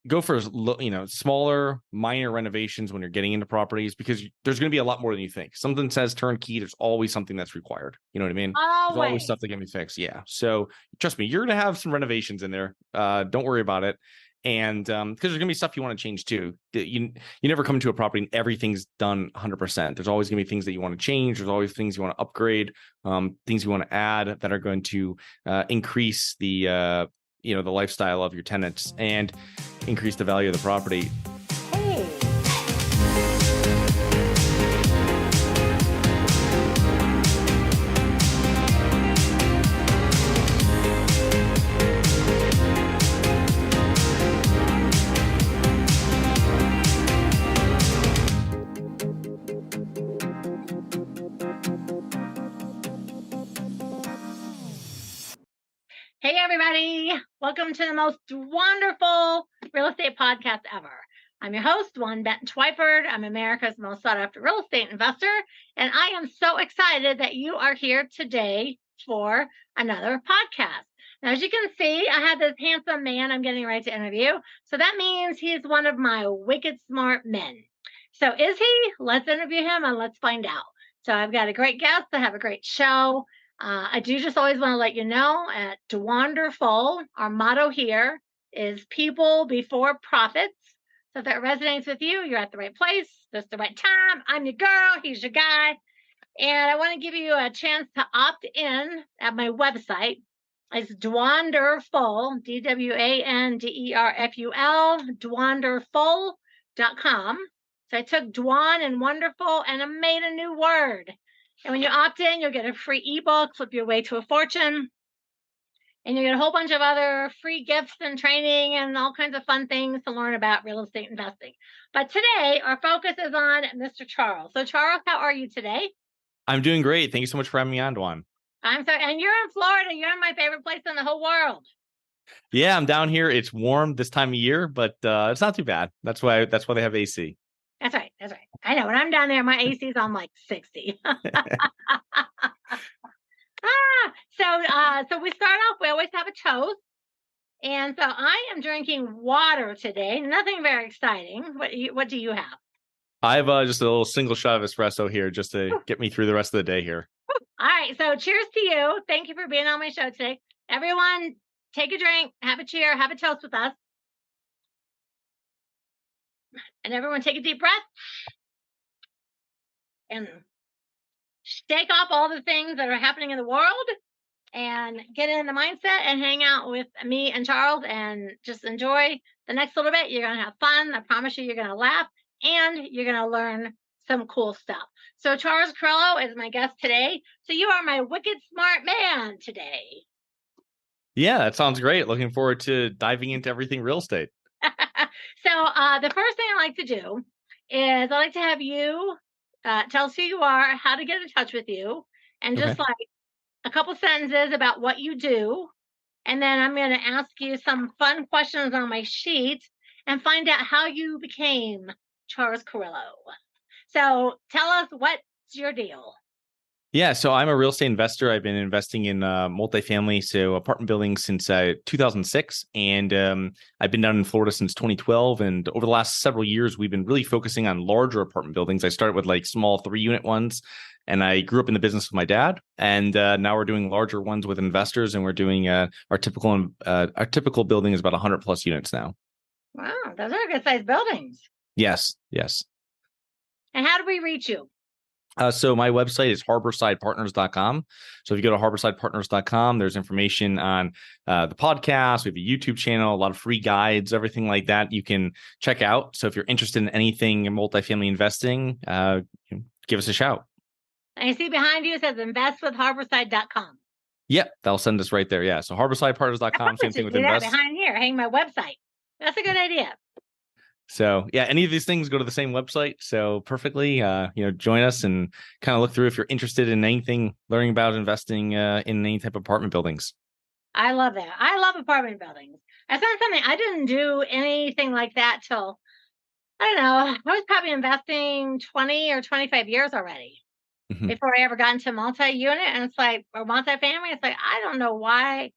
go for smaller, minor renovations when you're getting into properties, because there's going to be a lot more than you think. Something says turnkey, there's always something that's required. You know what I mean? There's always stuff that can be fixed. Yeah. So trust me, you're going to have some renovations in there. Don't worry about it. And because there's gonna be stuff you want to change too. You never come to a property and everything's done 100%. There's always gonna be things that you want to change. There's always things you want to upgrade, things you want to add that are going to increase the the lifestyle of your tenants and increase the value of the property. Hey, everybody. Welcome to the most wonderful real estate podcast ever. I'm your host, Dwan Twyford. I'm America's most sought after real estate investor. And I am so excited that you are here today for another podcast. Now, as you can see, I have this handsome man I'm getting ready to interview. So that means he's one of my wicked smart men. So is he? Let's interview him and let's find out. So I've got a great guest. I have a great show. I do just always want to let you know at Dwanderful, our motto here is people before profits. So if that resonates with you, you're at the right place. That's the right time. I'm your girl. He's your guy. And I want to give you a chance to opt in at my website. It's Dwanderful, Dwanderful, Dwanderful.com. So I took Dwan and wonderful and I made a new word. And when you opt in, you'll get a free ebook, Flip Your Way to a Fortune. And you get a whole bunch of other free gifts and training and all kinds of fun things to learn about real estate investing. But today, our focus is on Mr. Charles. So Charles, how are you today? I'm doing great. Thank you so much for having me on, Dwan. I'm sorry. And you're in Florida. You're in my favorite place in the whole world. Yeah, I'm down here. It's warm this time of year, but it's not too bad. That's why they have AC. That's right. That's right. I know. When I'm down there, my AC is on like 60. So we start off, we always have a toast. And so I am drinking water today. Nothing very exciting. What do you have? I have just a little single shot of espresso here just to get me through the rest of the day here. All right. So cheers to you. Thank you for being on my show today. Everyone, take a drink, have a cheer, have a toast with us. And everyone take a deep breath and shake off all the things that are happening in the world and get in the mindset and hang out with me and Charles and just enjoy the next little bit. You're going to have fun. I promise you, you're going to laugh and you're going to learn some cool stuff. So Charles Carillo is my guest today. So you are my wicked smart man today. Yeah, that sounds great. Looking forward to diving into everything real estate. So the first thing I like to do is I like to have you tell us who you are, how to get in touch with you, and just like a couple sentences about what you do. And then I'm going to ask you some fun questions on my sheet and find out how you became Charles Carillo. So tell us, what's your deal? Yeah, so I'm a real estate investor. I've been investing in multifamily, so apartment buildings since 2006. And I've been down in Florida since 2012. And over the last several years, we've been really focusing on larger apartment buildings. I started with like small 3-unit ones, and I grew up in the business with my dad. And now we're doing larger ones with investors, and we're doing our typical building is about 100 plus units now. Wow, those are good sized buildings. Yes. And how do we reach you? So my website is harborsidepartners.com. So if you go to harborsidepartners.com, there's information on the podcast. We have a YouTube channel, a lot of free guides, everything like that you can check out. So if you're interested in anything in multifamily investing, give us a shout. I see behind you, it says investwithharborside.com. Yep, that'll send us right there. Yeah, so harborsidepartners.com, same thing with invest. Behind here, hang my website. That's a good idea. So yeah, any of these things go to the same website. So perfectly, join us and kind of look through if you're interested in anything, learning about investing in any type of apartment buildings. I love that. I love apartment buildings. That's not something I didn't do anything like that till, I don't know, I was probably investing 20 or 25 years already before I ever got into multi-unit. And it's like, or multifamily, it's like, I don't know why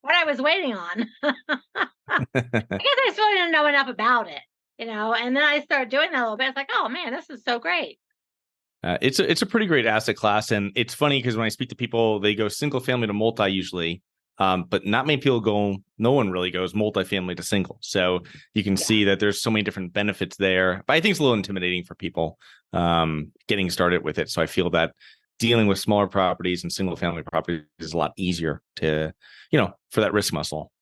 what I was waiting on. I guess I still didn't know enough about it, and then I started doing that a little bit. It's like, oh man, this is so great. It's a pretty great asset class, and it's funny because when I speak to people, they go single family to multi usually, but not many people go. No one really goes multifamily to single. So you can see that there's so many different benefits there. But I think it's a little intimidating for people getting started with it. So I feel that dealing with smaller properties and single family properties is a lot easier to, for that risk muscle.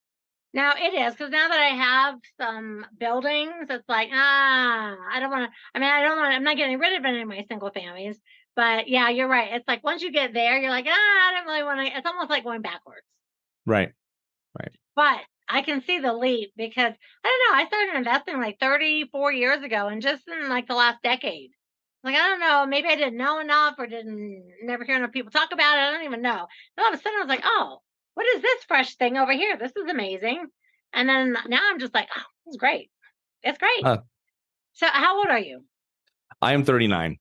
Now it is, because now that I have some buildings, it's like, I don't want to, I'm not getting rid of any of my single families, but yeah, you're right. It's like, once you get there, you're like, I don't really want to, it's almost like going backwards. Right. But I can see the leap because I don't know, I started investing like 34 years ago, and just in like the last decade, like, I don't know, maybe I didn't know enough or never hear enough people talk about it. I don't even know. And all of a sudden I was like, oh, what is this fresh thing over here? This is amazing. And then now I'm just like, oh, it's great. It's great. So how old are you? I am 39.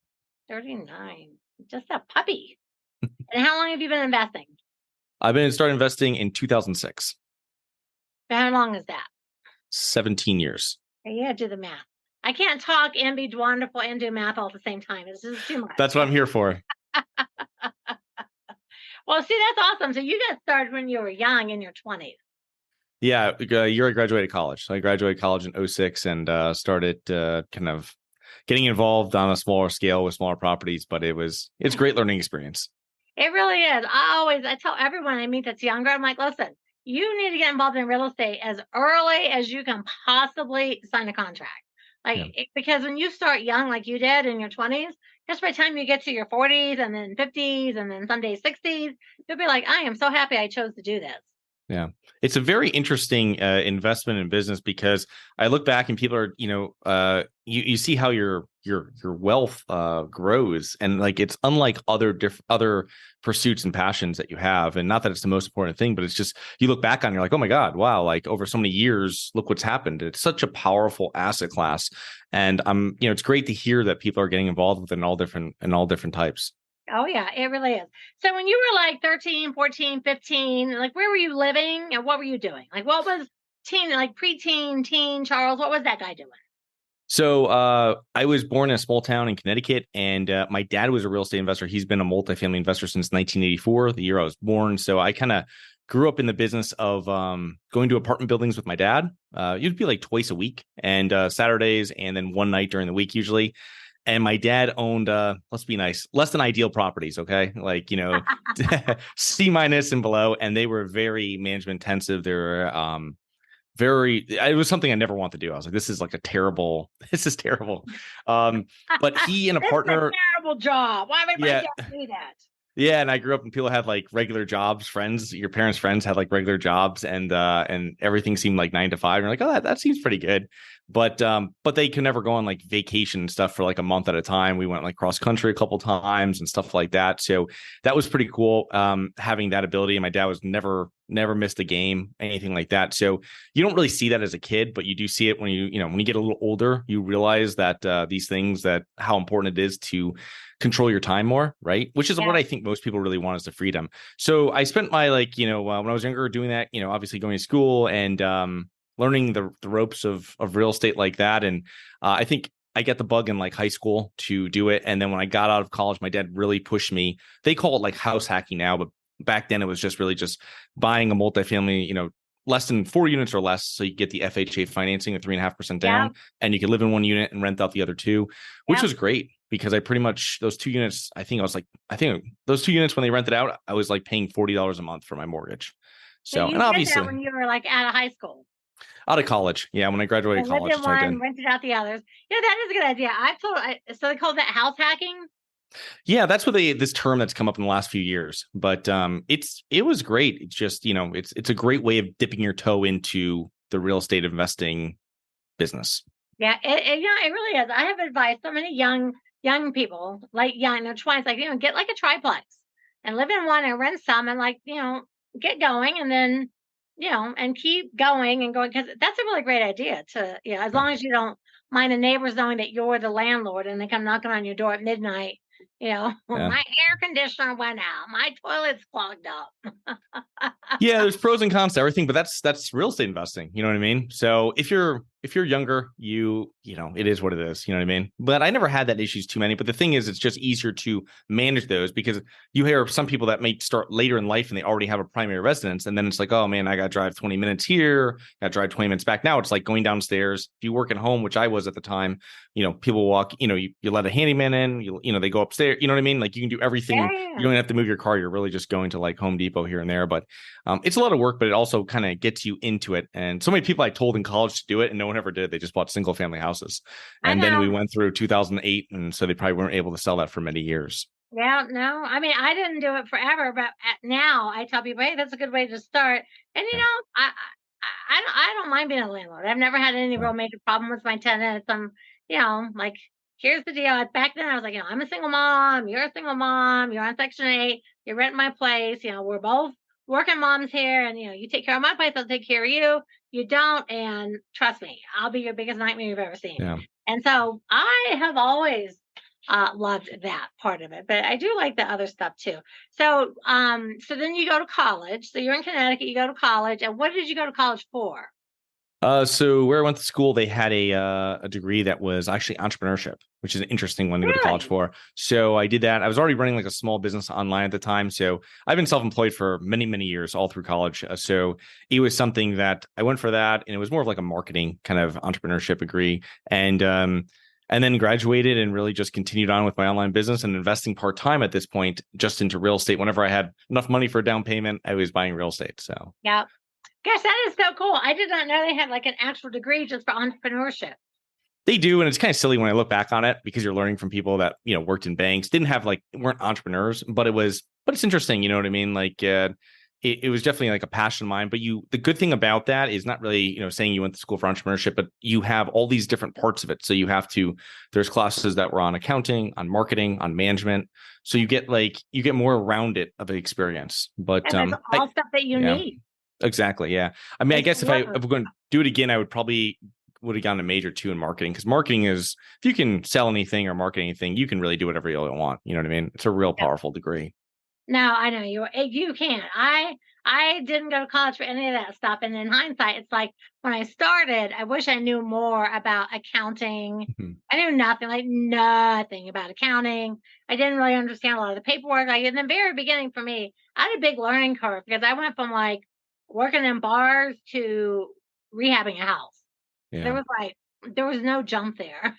39. Just a puppy. And how long have you been investing? I've been started investing in 2006. How long is that? 17 years. Yeah, do the math. I can't talk and be wonderful and do math all at the same time. It's just too much. That's what I'm here for. Well, see, that's awesome. So you got started when you were young, in your 20s. Yeah, year I graduated college. So I graduated college in 06 and started kind of getting involved on a smaller scale with smaller properties. But it's a great learning experience. It really is. I tell everyone I meet that's younger, I'm like, listen, you need to get involved in real estate as early as you can possibly sign a contract. Because when you start young, like you did in your 20s, just by the time you get to your 40s and then 50s and then some days 60s, you'll be like, I am so happy I chose to do this. Yeah, it's a very interesting investment in business, because I look back and people are, you see how your wealth grows, and like it's unlike other pursuits and passions that you have. And not that it's the most important thing, but it's just you look back on, you're like, oh my God, wow, like over so many years, look what's happened. It's such a powerful asset class, and it's great to hear that people are getting involved with it in all different types. Oh, yeah, it really is. So when you were like 13, 14, 15, like where were you living and what were you doing? Like what was preteen, teen, Charles, what was that guy doing? So I was born in a small town in Connecticut, and my dad was a real estate investor. He's been a multifamily investor since 1984, the year I was born. So I kind of grew up in the business of going to apartment buildings with my dad. It'd be like twice a week, and Saturdays, and then one night during the week usually. And my dad owned, let's be nice, less than ideal properties. Okay. Like, C- and below. And they were very management intensive. They were it was something I never wanted to do. I was like, this is terrible. But he and a partner. This is a terrible job. Why would my dad do that? Yeah, and I grew up and people had like regular jobs. Friends, your parents' friends had like regular jobs, and everything seemed like 9 to 5. You're like, oh, that seems pretty good. But they could never go on like vacation and stuff for like a month at a time. We went like cross country a couple times and stuff like that. So that was pretty cool. Having that ability. And my dad was never missed a game, anything like that. So you don't really see that as a kid, but you do see it when when you get a little older. You realize that these things, that how important it is to control your time more, right? Which is what I think most people really want, is the freedom. So I spent my when I was younger doing that, obviously going to school and learning the ropes of real estate like that. And I think I got the bug in like high school to do it. And then when I got out of college, my dad really pushed me. They call it like house hacking now, but back then it was just really just buying a multifamily, less than 4 units or less. So you get the FHA financing at 3.5% down, and you can live in one unit and rent out the other two, which was great, because I pretty much, those 2 units, I think those 2 units when they rented out, I was like paying $40 a month for my mortgage. So you and obviously did that when you were like out of high school. Out of college. Yeah, when I graduated college. Lived in one, rented out the others. That is a good idea. So they call that house hacking? Yeah, that's what this term that's come up in the last few years. But it was great. It's just, it's a great way of dipping your toe into the real estate investing business. Yeah, it really is. I have advised so many young people, like young, they're 20s, like, get like a triplex and live in one and rent some, and like, get going, and then and keep going and going, because that's a really great idea as long as you don't mind the neighbors knowing that you're the landlord and they come knocking on your door at midnight My air conditioner went out, my toilet's clogged up. Yeah, there's pros and cons to everything, but that's real estate investing. You know what I mean? So if you're younger, it is what it is. You know what I mean? But I never had that issues too many. But the thing is, it's just easier to manage those because you hear some people that may start later in life and they already have a primary residence, and then it's like, oh man, I got to drive 20 minutes here, got to drive 20 minutes back. Now it's like going downstairs. If you work at home, which I was at the time, people walk. You let a handyman in. They go upstairs. You know what I mean? Like you can do everything. Yeah. You don't even have to move your car. You're really just going to like Home Depot here and there, but. It's a lot of work, but it also kind of gets you into it. And so many people I told in college to do it, and no one ever did. They just bought single family houses. And then we went through 2008. And so they probably weren't able to sell that for many years. Yeah, no, I mean, I didn't do it forever, but now I tell people, hey, that's a good way to start. And, I don't mind being a landlord. I've never had any real major problem with my tenants. I'm, like, here's the deal. Back then I was like, I'm a single mom. You're a single mom. You're on Section 8. You're renting my place. We're both working moms here, and you take care of my place, I'll take care of you. You don't, and trust me, I'll be your biggest nightmare you've ever seen. Yeah. And so I have always loved that part of it, but I do like the other stuff too. So so then you go to college. So you're in Connecticut, you go to college, and what did you go to college for? So where I went to school, they had a degree that was actually entrepreneurship, which is an interesting one to go to college for. So I did that. I was already running like a small business online at the time. So I've been self-employed for many, many years, all through college. So it was something that I went for that. And it was more of like a marketing kind of entrepreneurship degree. And then graduated and really just continued on with my online business and investing part-time at this point, just into real estate. Whenever I had enough money for a down payment, I was buying real estate. So yeah. Gosh, that is so cool. I did not know they had like an actual degree just for entrepreneurship. They do. And it's kind of silly when I look back on it because you're learning from people that, worked in banks, weren't entrepreneurs, but it's interesting. You know what I mean? Like, it was definitely like a passion of mine, but the good thing about that is not really, saying you went to school for entrepreneurship, but you have all these different parts of it. So there's classes that were on accounting, on marketing, on management. So you get more rounded of an experience, but and all stuff that you need. Exactly. Yeah. I mean, I guess if we're going to do it again, I would have gone to major 2 in marketing, because marketing is, if you can sell anything or market anything, you can really do whatever you want. You know what I mean? It's a real powerful degree. No, I know you can. I didn't go to college for any of that stuff. And in hindsight, it's like when I started, I wish I knew more about accounting. Mm-hmm. I knew nothing about accounting. I didn't really understand a lot of the paperwork. Like in the very beginning for me, I had a big learning curve because I went from like working in bars to rehabbing a house. Yeah. There was no jump there.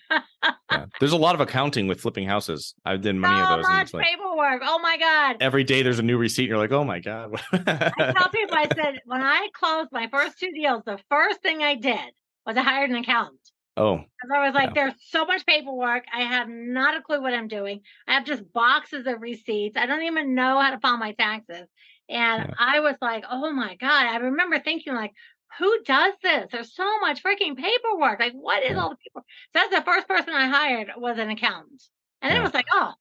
Yeah. There's a lot of accounting with flipping houses. I've done many of those. So much paperwork. Oh my God. Every day there's a new receipt. And you're like, oh my God. I tell people, I said, when I closed my first 2 deals, the first thing I did was I hired an accountant. Oh. Because I was like, there's so much paperwork. I have not a clue what I'm doing. I have just boxes of receipts. I don't even know how to file my taxes. And I was like, oh my God. I remember thinking like, who does this? There's so much freaking paperwork. Like, what is all the paperwork? So that's the first person I hired was an accountant. And then it was like, oh,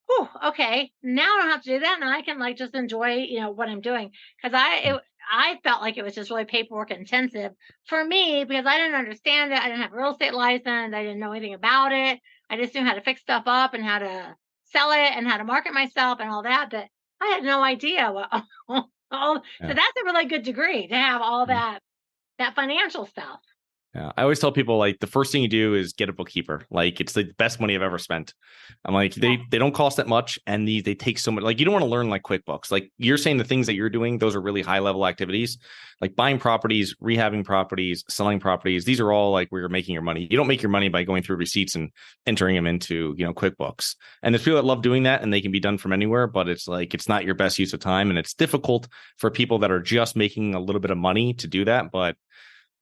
whew, okay. Now I don't have to do that. Now I can like just enjoy, what I'm doing. Because I felt like it was just really paperwork intensive for me because I didn't understand it. I didn't have a real estate license. I didn't know anything about it. I just knew how to fix stuff up and how to sell it and how to market myself and all that. But I had no idea So that's a really good degree to have all that financial stuff. Yeah, I always tell people like the first thing you do is get a bookkeeper. Like it's the best money I've ever spent. I'm like they don't cost that much, and they take so much. Like you don't want to learn like QuickBooks. Like you're saying the things that you're doing, those are really high level activities, like buying properties, rehabbing properties, selling properties. These are all like where you're making your money. You don't make your money by going through receipts and entering them into QuickBooks. And there's people that love doing that, and they can be done from anywhere. But it's like it's not your best use of time, and it's difficult for people that are just making a little bit of money to do that. But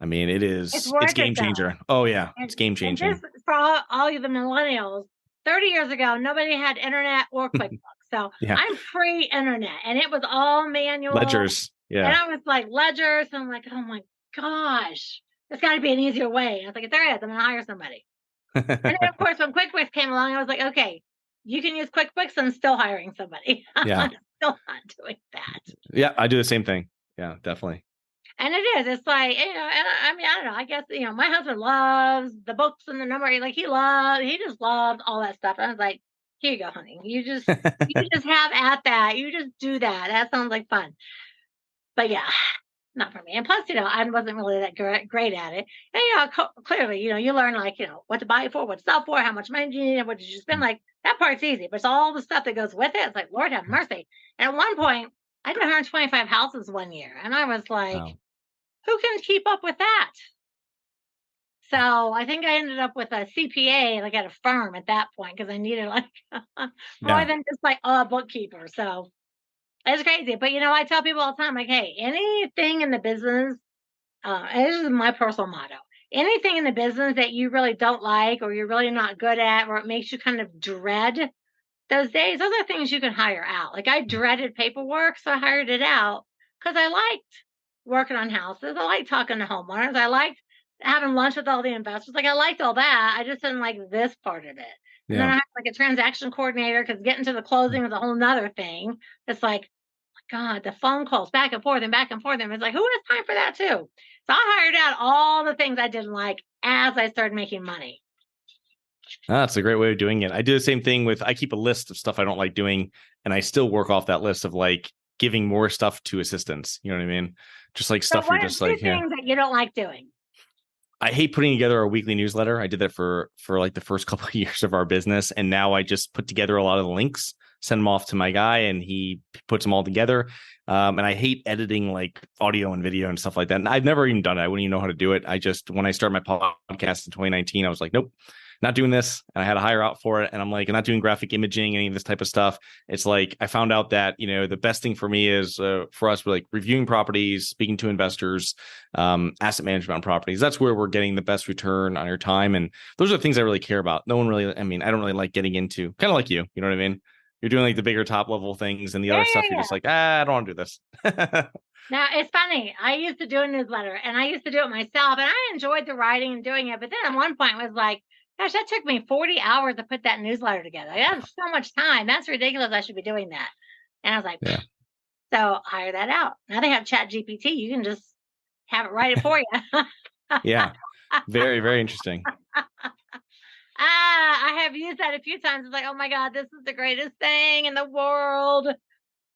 I mean, it's game changer. Oh yeah, it's game changing. And for all you the millennials, 30 years ago, nobody had internet or QuickBooks. So I'm pre-internet, and it was all manual. Ledgers. Yeah. And I was like, ledgers. And I'm like, oh my gosh, there's got to be an easier way. And I was like, there is. I'm going to hire somebody. And then, of course, when QuickBooks came along, I was like, okay, you can use QuickBooks. I'm still hiring somebody. Yeah. I'm still not doing that. Yeah, I do the same thing. Yeah, definitely. And it is. It's like, and I mean, I don't know. I guess, my husband loves the books and the number. Like he just loves all that stuff. And I was like, here you go, honey. You just have at that. You just do that. That sounds like fun. But yeah, not for me. And plus, I wasn't really that great at it. And, clearly, you learn like, what to buy it for, what to sell for, how much money you need, and what did you spend. Like that part's easy, but it's all the stuff that goes with it. It's like, Lord have mercy. And at one point, I did 125 houses one year. And I was like, who can keep up with that? So I think I ended up with a CPA, like at a firm at that point, because I needed like more than just like a bookkeeper. So it's crazy. But I tell people all the time, like, hey, anything in the business, and this is my personal motto. Anything in the business that you really don't like or you're really not good at, or it makes you kind of dread those days, those are things you can hire out. Like I dreaded paperwork, so I hired it out because I liked working on houses. I liked talking to homeowners. I liked having lunch with all the investors. Like I liked all that. I just didn't like this part of it. And then I have like a transaction coordinator because getting to the closing is a whole nother thing. It's like, God, the phone calls back and forth and back and forth. And it's like, who has time for that too? So I hired out all the things I didn't like as I started making money. That's a great way of doing it. I do the same thing I keep a list of stuff I don't like doing, and I still work off that list of like giving more stuff to assistants. You know what I mean? Just like stuff you're just like, things that you don't like doing. I hate putting together a weekly newsletter. I did that for like the first couple of years of our business. And now I just put together a lot of the links, send them off to my guy, and he puts them all together. And I hate editing like audio and video and stuff like that. And I've never even done it. I wouldn't even know how to do it. When I started my podcast in 2019, I was like, nope, not doing this. And I had to hire out for it. And I'm like, I'm not doing graphic imaging, any of this type of stuff. It's like, I found out that, the best thing for me is for us, we're like reviewing properties, speaking to investors, asset management on properties. That's where we're getting the best return on your time. And those are the things I really care about. I don't really like getting into, kind of like you know what I mean? You're doing like the bigger top level things, and the other stuff, you're just like, I don't want to do this. Now, it's funny. I used to do a newsletter and I used to do it myself, and I enjoyed the writing and doing it. But then at one point I was like, gosh, that took me 40 hours to put that newsletter together. That's so much time. That's ridiculous. I should be doing that. And I was like, so hire that out. Now they have Chat GPT. You can just have it write it for you. Yeah. Very, very interesting. I have used that a few times. It's like, oh my God, this is the greatest thing in the world.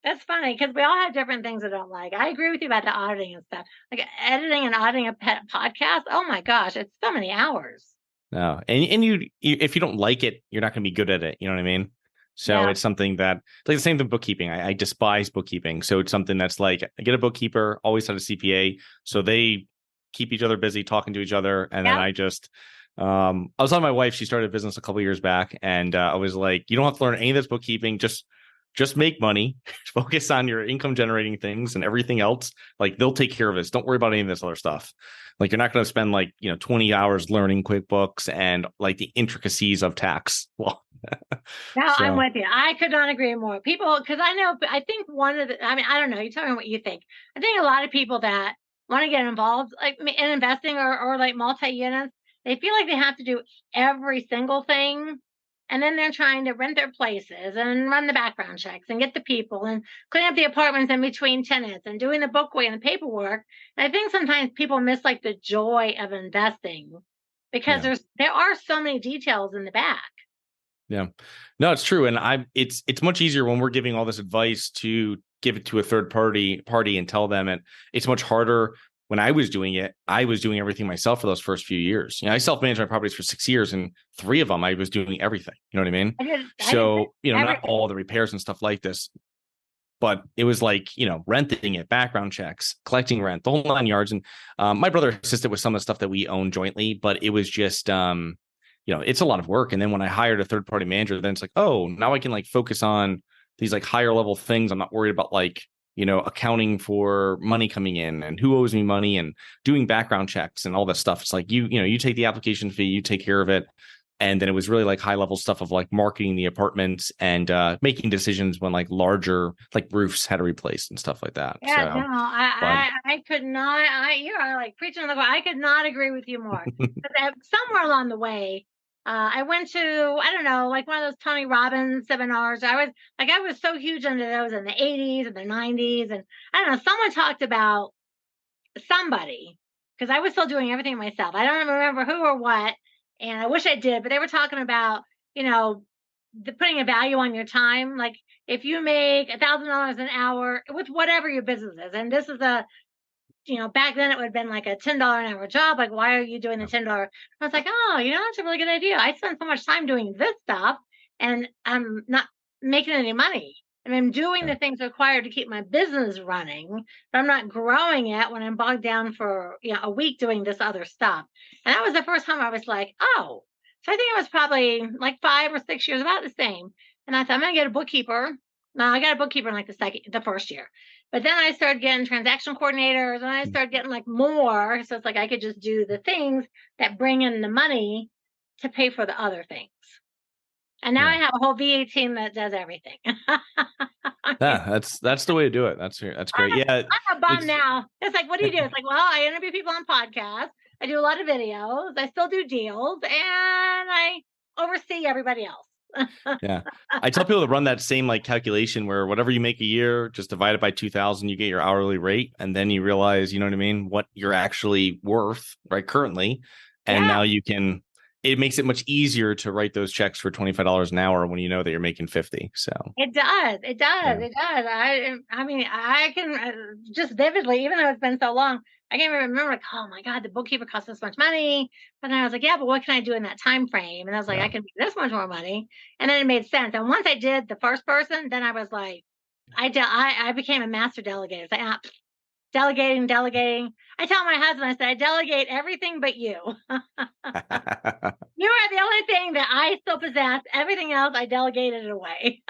That's funny because we all have different things we don't like. I agree with you about the auditing and stuff. Like editing and auditing a pet podcast. Oh my gosh, it's so many hours. No, and you if you don't like it, you're not going to be good at it. You know what I mean? So it's something that, like the same thing with bookkeeping. I despise bookkeeping. So it's something that's like, I get a bookkeeper, always had a CPA. So they keep each other busy, talking to each other. And then I just, I was telling my wife, she started a business a couple of years back. And I was like, you don't have to learn any of this bookkeeping. Just make money, focus on your income generating things, and everything else, like they'll take care of this. Don't worry about any of this other stuff. Like you're not going to spend 20 hours learning QuickBooks and like the intricacies of tax. Well, I'm with you. I could not agree more. People, because I think I don't know. You tell me what you think. I think a lot of people that want to get involved like in investing or like multi-units, they feel like they have to do every single thing. And then they're trying to rent their places and run the background checks and get the people and clean up the apartments in between tenants and doing the bookway and the paperwork. And I think sometimes people miss like the joy of investing because there are so many details in the back. Yeah, no, it's true. And it's much easier when we're giving all this advice to give it to a third party and tell them. And it's much harder. When I was doing it, I was doing everything myself for those first few years. I self-managed my properties for 6 years, and 3 of them I was doing everything. You know what I mean? Not all the repairs and stuff like this, but it was like, renting it, background checks, collecting rent, the whole 9 yards. And my brother assisted with some of the stuff that we own jointly, but it was just, it's a lot of work. And then when I hired a third-party manager, then it's like, oh, now I can like focus on these like higher level things. I'm not worried about like, accounting for money coming in and who owes me money and doing background checks and all that stuff. It's like, you take the application fee, you take care of it. And then it was really like high level stuff of like marketing the apartments and making decisions when like larger like roofs had to replace and stuff like that. Yeah, so, no, I could not. You are like preaching on the choir. I could not agree with you more. Somewhere along the way, I went to, I don't know, like one of those Tony Robbins seminars. I was so huge into those in the 80s and the 90s. And I don't know, someone talked about somebody, because I was still doing everything myself. I don't remember who or what. And I wish I did, but they were talking about, putting a value on your time. Like if you make $1,000 an hour with whatever your business is, and this is back then it would have been like a $10 an hour job. Like, why are you doing the $10? I was like, oh, that's a really good idea. I spend so much time doing this stuff and I'm not making any money. And I'm doing the things required to keep my business running, but I'm not growing it when I'm bogged down for a week doing this other stuff. And that was the first time I was like, oh. So I think it was probably like 5 or 6 years, about the same. And I thought, I'm gonna get a bookkeeper. No, I got a bookkeeper in like the first year. But then I started getting transaction coordinators, and I started getting like more. So it's like I could just do the things that bring in the money to pay for the other things. And now I have a whole VA team that does everything. That's the way to do it. That's great. Yeah, I'm a bum now. It's like, what do you do? It's like, well, I interview people on podcasts. I do a lot of videos. I still do deals, and I oversee everybody else. Yeah, I tell people to run that same like calculation where whatever you make a year, just divide it by 2,000, you get your hourly rate, and then you realize, you know what I mean, what you're actually worth right currently, and now you can. It makes it much easier to write those checks for $25 an hour when you know that you're making 50. So it does. It does. I mean, I can just vividly, even though it's been so long, I can't even remember, like, oh my God, the bookkeeper costs this much money. But then I was like, yeah, but what can I do in that time frame? And I was like, I can make this much more money. And then it made sense. And once I did the first person, then I was like, I became a master delegator. It's like, delegating. I tell my husband, I said, I delegate everything but you. You are the only thing that I still possess. Everything else, I delegated it away.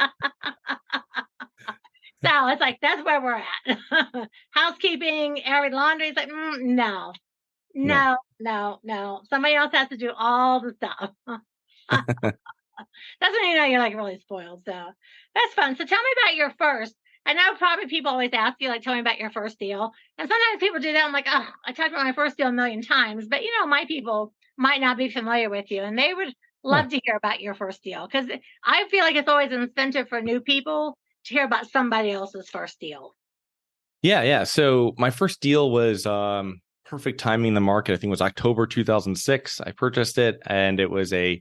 So it's like, that's where we're at. Housekeeping, airing laundry. It's like, no. Somebody else has to do all the stuff. That's when you're like really spoiled. So that's fun. So tell me about your first. I know probably people always ask you, like, tell me about your first deal. And sometimes people do that. I'm like, oh, I talked about my first deal a million times. But, my people might not be familiar with you. And they would love to hear about your first deal. Because I feel like it's always an incentive for new people to hear about somebody else's first deal. Yeah. So my first deal was perfect timing in the market. I think it was October 2006. I purchased it, and it was a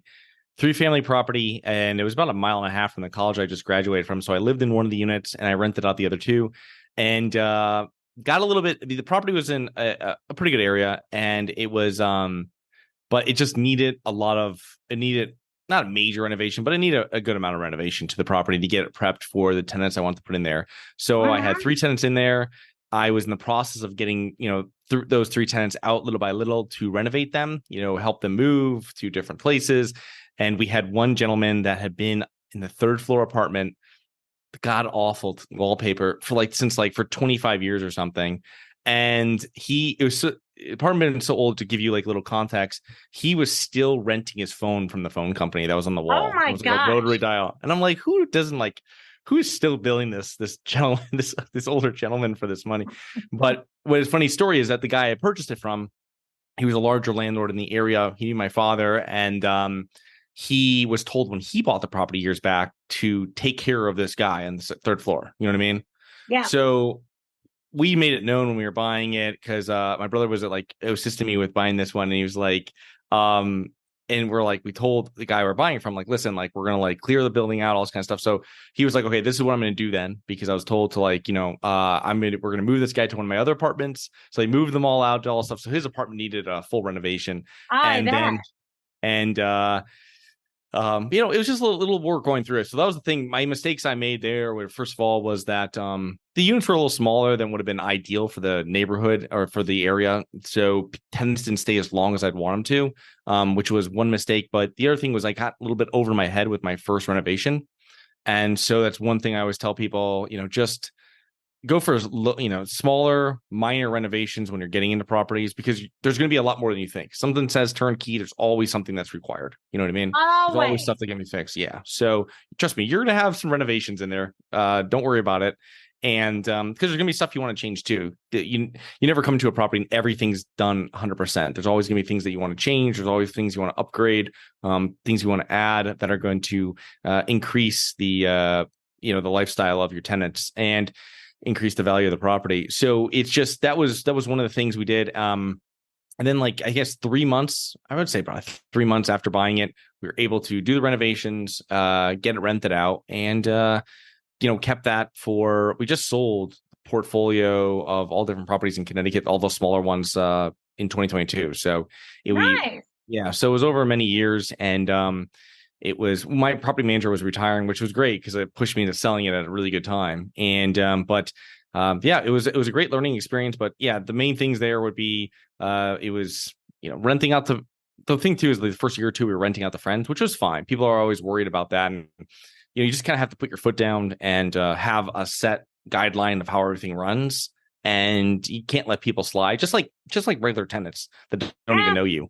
3-family property, and it was about 1.5 miles from the college I just graduated from. So I lived in one of the units, and I rented out the other 2, and got a little bit. The property was in a pretty good area, and it was, but it just needed not a major renovation, but it needed a good amount of renovation to the property to get it prepped for the tenants I wanted to put in there. So I had 3 tenants in there. I was in the process of getting, those 3 tenants out little by little to renovate them, help them move to different places. And we had one gentleman that had been in the 3rd floor apartment, god awful wallpaper for 25 years or something. And apartment been so old, to give you like little context, he was still renting his phone from the phone company that was on the wall. Oh my it was like a rotary dial. And I'm like, who's still billing this gentleman, this older gentleman for this money? But what a funny story is that the guy I purchased it from, he was a larger landlord in the area. He knew my father, and he was told when he bought the property years back to take care of this guy on the 3rd floor. You know what I mean? Yeah. So we made it known when we were buying it, because my brother was assisting me with buying this one, and he was like, and we told the guy we're buying from, like, listen, like, we're gonna clear the building out, all this kind of stuff. So he was like, okay, this is what I'm gonna do then, because I was told to we're gonna move this guy to one of my other apartments. So they moved them all out to all stuff. So his apartment needed a full renovation. It was just a little work going through it. So that was the thing. My mistakes I made there were, first of all, was that the units were a little smaller than would have been ideal for the neighborhood or for the area. So tenants didn't stay as long as I'd want them to, which was one mistake. But the other thing was I got a little bit over my head with my first renovation. And so that's one thing I always tell people, just go for smaller, minor renovations when you're getting into properties, because there's going to be a lot more than you think. Something says turnkey, there's always something that's required. You know what I mean? There's always stuff that can be fixed. Yeah. So trust me, you're going to have some renovations in there. Don't worry about it. And because there's gonna be stuff you want to change too. You never come to a property and everything's done 100%. There's always gonna be things that you want to change. There's always things you want to upgrade, things you want to add that are going to increase the the lifestyle of your tenants and increase the value of the property. So it's just that was one of the things we did. And then, I guess 3 months, I would say probably 3 months after buying it, we were able to do the renovations, get it rented out, and kept that for. We just sold a portfolio of all different properties in Connecticut, all the smaller ones in 2022. So Nice. so it was over many years, and it was my property manager was retiring, which was great because it pushed me into selling it at a really good time. And it was a great learning experience. But yeah, the main things there would be it was renting out the thing too is the first year or two we were renting out to friends, which was fine. People are always worried about that, and you just kind of have to put your foot down and have a set guideline of how everything runs, and you can't let people slide. Just like regular tenants that don't even know you.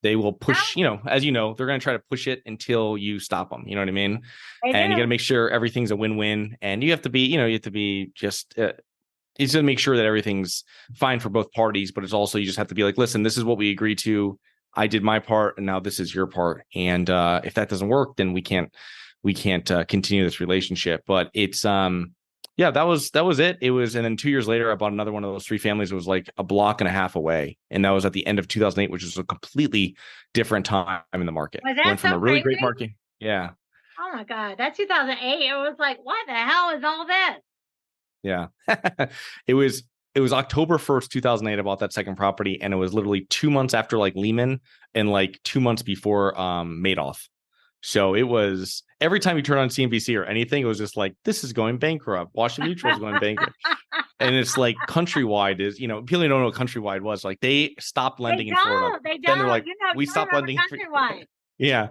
They will push, as you know, they're going to try to push it until you stop them. You know what I mean? And you got to make sure everything's a win-win. And you have to be, just to make sure that everything's fine for both parties. But it's also, you just have to be like, listen, this is what we agreed to. I did my part, and now this is your part. And if that doesn't work, then we can't continue this relationship. But it's that was it. It was, and then 2 years later, I bought another one of those 3 families. It was like a block and a half away, and that was at the end of 2008, which is a completely different time in the market. Went from a really great market. Yeah. Oh my God, that's 2008. It was like, what the hell is all this? Yeah, it was October 1st, 2008. I bought that second property, and it was literally 2 months after like Lehman and like 2 months before Madoff. So it was every time you turn on CNBC or anything, it was just like, this is going bankrupt. Washington Mutual is going bankrupt. And it's like Countrywide is, people don't know what Countrywide was. Like they stopped lending in Florida. They don't. Then they're like, we stopped lending. Countrywide. Yeah.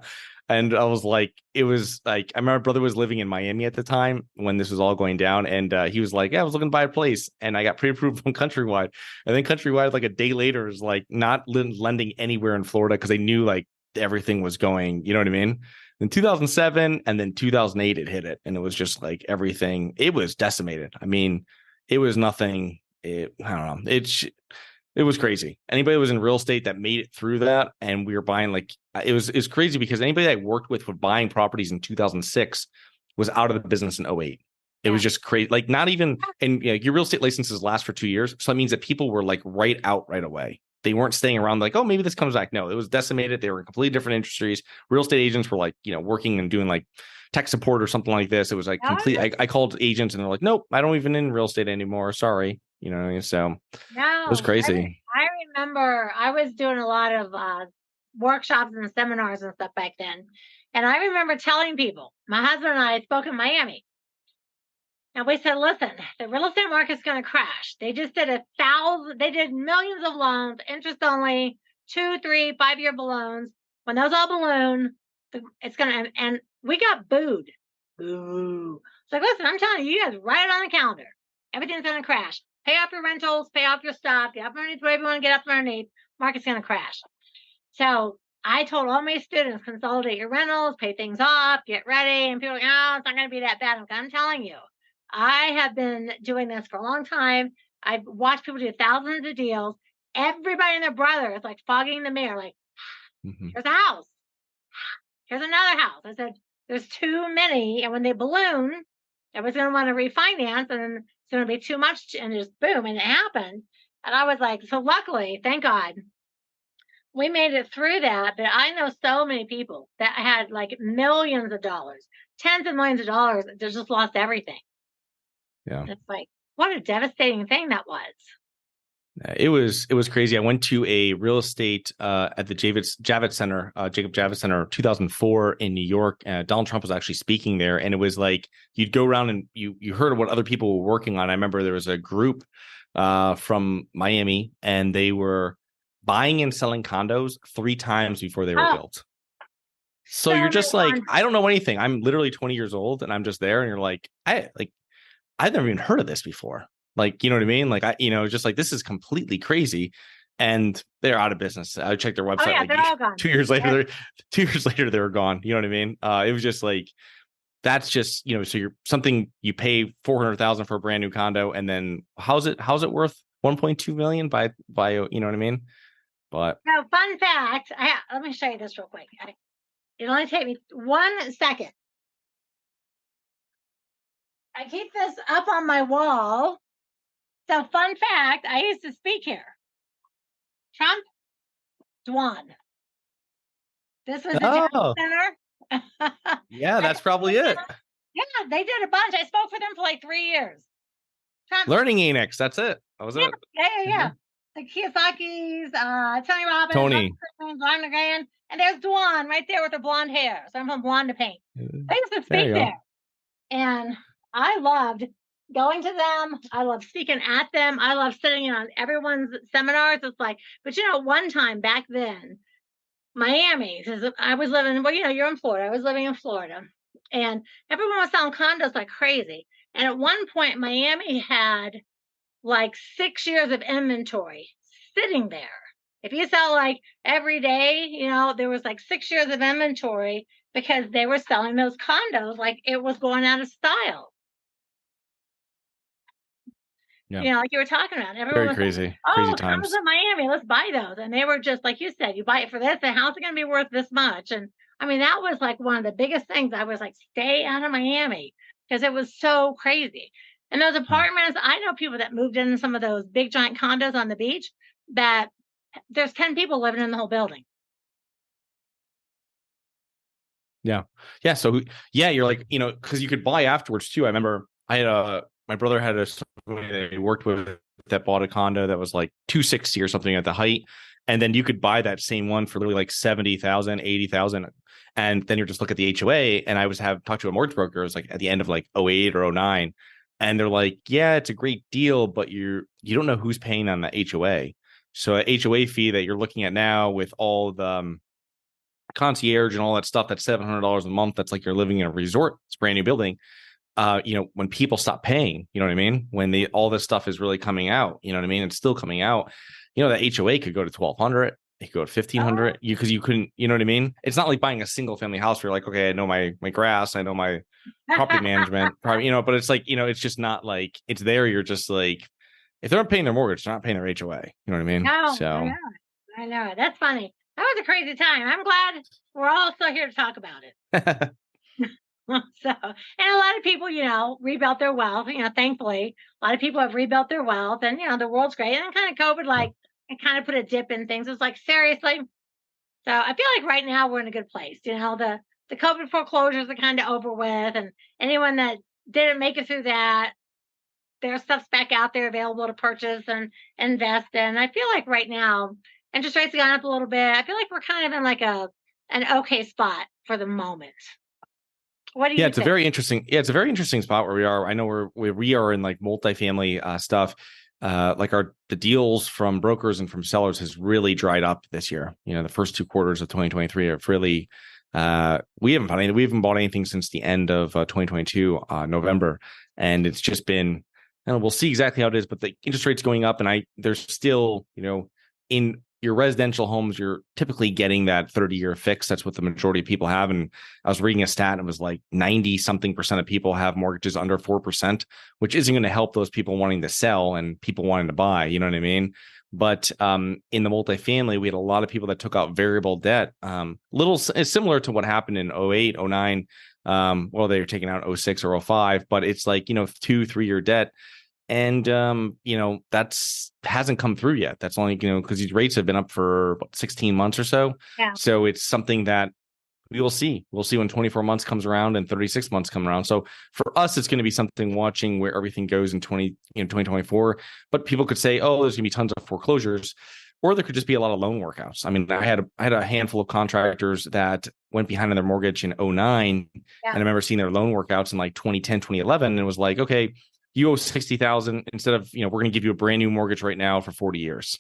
And I was like, it was like, I remember my brother was living in Miami at the time when this was all going down. And he was like, yeah, I was looking to buy a place. And I got pre-approved from Countrywide. And then Countrywide, like a day later, is like not lending anywhere in Florida because they knew like everything was going, you know what I mean? In 2007 and then 2008, it hit it. And it was just like everything, it was decimated. I mean, it was nothing. I don't know. It was crazy. Anybody who was in real estate that made it through that, and we were buying like it was crazy because anybody that I worked with buying properties in 2006 was out of the business in 2008. It was just crazy. Like not even, and your real estate licenses last for 2 years. So that means that people were like right away. They weren't staying around like, oh, maybe this comes back. No, it was decimated. They were in completely different industries. Real estate agents were like, working and doing like tech support or something like this. It was like complete. I called agents and they're like, nope, I don't even in real estate anymore. Sorry. So it was crazy. I remember I was doing a lot of workshops and seminars and stuff back then. And I remember telling people, my husband and I spoke in Miami. And we said, listen, the real estate market's going to crash. They just did they did millions of loans, interest only, 2, 3, 5 year balloons. When those all balloon, it's going to, and we got booed. Boo. It's like, listen, I'm telling you, you guys write it on the calendar. Everything's going to crash. Pay off your rentals, pay off your stuff, get up underneath whatever you want to get up underneath. Market's going to crash. So I told all my students, consolidate your rentals, pay things off, get ready. And people are like, oh, it's not going to be that bad. I'm telling you. I have been doing this for a long time. I've watched people do thousands of deals. Everybody and their brother is like fogging the mirror, like, here's a house. Here's another house. I said, there's too many. And when they balloon, everyone's going to want to refinance, and then it's going to be too much. And just boom. And it happened. And I was like, so luckily, thank God, we made it through that. But I know so many people that had like millions of dollars, tens of millions of dollars, that just lost everything. Yeah. It's like, what a devastating thing that was. It was crazy. I went to a real estate at the Javits Center, Jacob Javits Center, 2004 in New York. Donald Trump was actually speaking there, and it was like you'd go around and you heard what other people were working on. I remember there was a group from Miami, and they were buying and selling condos 3 times before they were built. So you're just like, I don't know anything. I'm literally 20 years old, and I'm just there, and you're like, I've never even heard of this before. Like, you know what I mean? Like, just like, this is completely crazy. And they're out of business. I checked their website. They're all gone. 2 years later, 2 years later, they were gone. You know what I mean? It was just like, that's just, so you pay $400,000 for a brand new condo. And then how's it worth 1.2 million by, you know what I mean? But no, fun fact. Let me show you this real quick. It'll only take me 1 second. I keep this up on my wall. So, fun fact, I used to speak here. Trump, Dwan. This was a data Oh, center. yeah, that's probably it. Yeah, they did a bunch. I spoke for them for like 3 years. Learning Enix. That's it. That was it. Yeah. The Kiyosaki's, Tony Robbins, Tony. John McGann, and there's Dwan right there with her blonde hair. So I'm from Blonde to Paint. They used to speak there. And I loved going to them. I loved speaking at them. I loved sitting in on everyone's seminars. It's like, but one time back then, Miami, because I was living, you're in Florida. I was living in Florida. And everyone was selling condos like crazy. And at one point, Miami had like 6 years of inventory sitting there. If you sell like every day, there was like 6 years of inventory because they were selling those condos like it was going out of style. Yeah. Like you were talking about. Very Everyone was crazy. Like, crazy times. Condos in Miami, let's buy those. And they were just like you said, you buy it for this, and how's it going to be worth this much? And I mean, that was like one of the biggest things. I was like, stay out of Miami because it was so crazy. And those apartments, I know people that moved in some of those big giant condos on the beach that there's 10 people living in the whole building. Yeah. Yeah. So you're like, because you could buy afterwards too. I remember I had my brother had somebody that he worked with that bought a condo that was like 260 or something at the height. And then you could buy that same one for literally like 70,000, 80,000. And then you're just look at the HOA. And I was talked to a mortgage broker. It was like at the end of like 08 or 09. And they're like, yeah, it's a great deal, but you don't know who's paying on the HOA. So a HOA fee that you're looking at now with all the concierge and all that stuff, that's $700 a month. That's like you're living in a resort. It's a brand new building. When people stop paying, you know what I mean? When all this stuff is really coming out, you know what I mean? It's still coming out. That HOA could go to 1,200. It could go to 1,500. Because you couldn't, you know what I mean? It's not like buying a single family house where you're like, okay, I know my grass, I know my property management, but it's like, it's just not like it's there. You're just like, if they're not paying their mortgage, they're not paying their HOA. You know what I mean? No, so I know. That's funny. That was a crazy time. I'm glad we're all still here to talk about it. So, and a lot of people, rebuilt their wealth, thankfully, a lot of people have rebuilt their wealth and, the world's great. And then kind of COVID, it kind of put a dip in things. It's like, seriously. So I feel like right now we're in a good place. The COVID foreclosures are kind of over with, and anyone that didn't make it through that, their stuff's back out there available to purchase and invest in. I feel like right now, interest rates have gone up a little bit. I feel like we're kind of in like an okay spot for the moment. What do you think? It's a very interesting spot where we are. I know we are in like multifamily stuff. The deals from brokers and from sellers has really dried up this year. The first 2 quarters of 2023 have really we haven't bought anything since the end of 2022 November, and it's just been, we'll see exactly how it is, but the interest rates going up, and there's still, in your residential homes, you're typically getting that 30-year fix. That's what the majority of people have. And I was reading a stat, and it was like 90-something% of people have mortgages under 4%, which isn't going to help those people wanting to sell and people wanting to buy. You know what I mean? But in the multifamily, we had a lot of people that took out variable debt. It's similar to what happened in 08, 09. Well, they were taking out 06 or 05, but it's like, 2-3 year debt. And, that's hasn't come through yet. That's only, because these rates have been up for 16 months or so. Yeah. So it's something that we will see. We'll see when 24 months comes around and 36 months come around. So for us, it's going to be something watching where everything goes in 2024. But people could say, oh, there's going to be tons of foreclosures, or there could just be a lot of loan workouts. I mean, I had a handful of contractors that went behind on their mortgage in 09. Yeah. And I remember seeing their loan workouts in like 2010, 2011. And it was like, okay, you owe 60,000 instead of, we're going to give you a brand new mortgage right now for 40 years.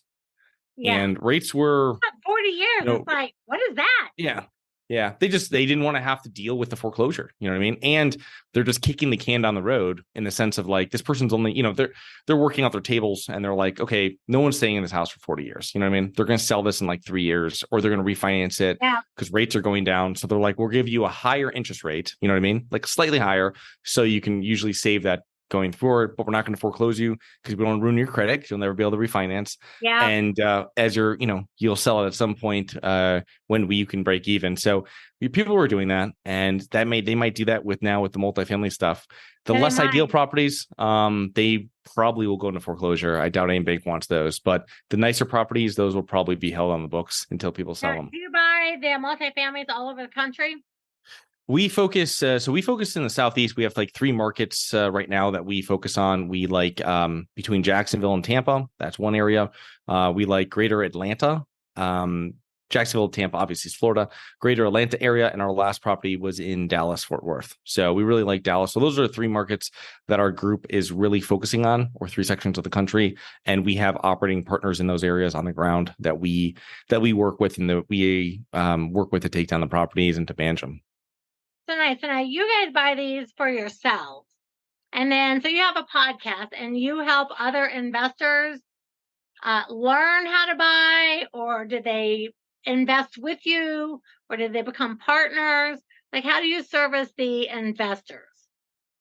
Yeah. And rates were 40 years. It's like, what is that? Yeah. Yeah. They didn't want to have to deal with the foreclosure. You know what I mean? And they're just kicking the can down the road in the sense of like, this person's only, they're working out their tables and they're like, okay, no one's staying in this house for 40 years. You know what I mean? They're going to sell this in like 3 years, or they're going to refinance it because rates are going down. So they're like, we'll give you a higher interest rate. You know what I mean? Like slightly higher. So you can usually save that going forward, but we're not going to foreclose you because we don't want to ruin your credit, 'cause you'll never be able to refinance. Yeah. And as you're, you'll sell it at some point when you can break even. So people were doing that, and they might do that with the multifamily stuff. The less ideal properties, they probably will go into foreclosure. I doubt any bank wants those, but the nicer properties, those will probably be held on the books until people sell them. Do you buy the multifamilies all over the country? We focus, we focus in the Southeast. We have like 3 markets right now that we focus on. We like between Jacksonville and Tampa. That's one area. We like Greater Atlanta. Jacksonville, Tampa, obviously is Florida, Greater Atlanta area. And our last property was in Dallas, Fort Worth. So we really like Dallas. So those are the 3 markets that our group is really focusing on, or 3 sections of the country. And we have operating partners in those areas on the ground that we work with, and that we work with to take down the properties and to manage them. So nice. So now you guys buy these for yourselves. And then, so you have a podcast and you help other investors learn how to buy, or did they invest with you, or did they become partners? Like, how do you service the investors?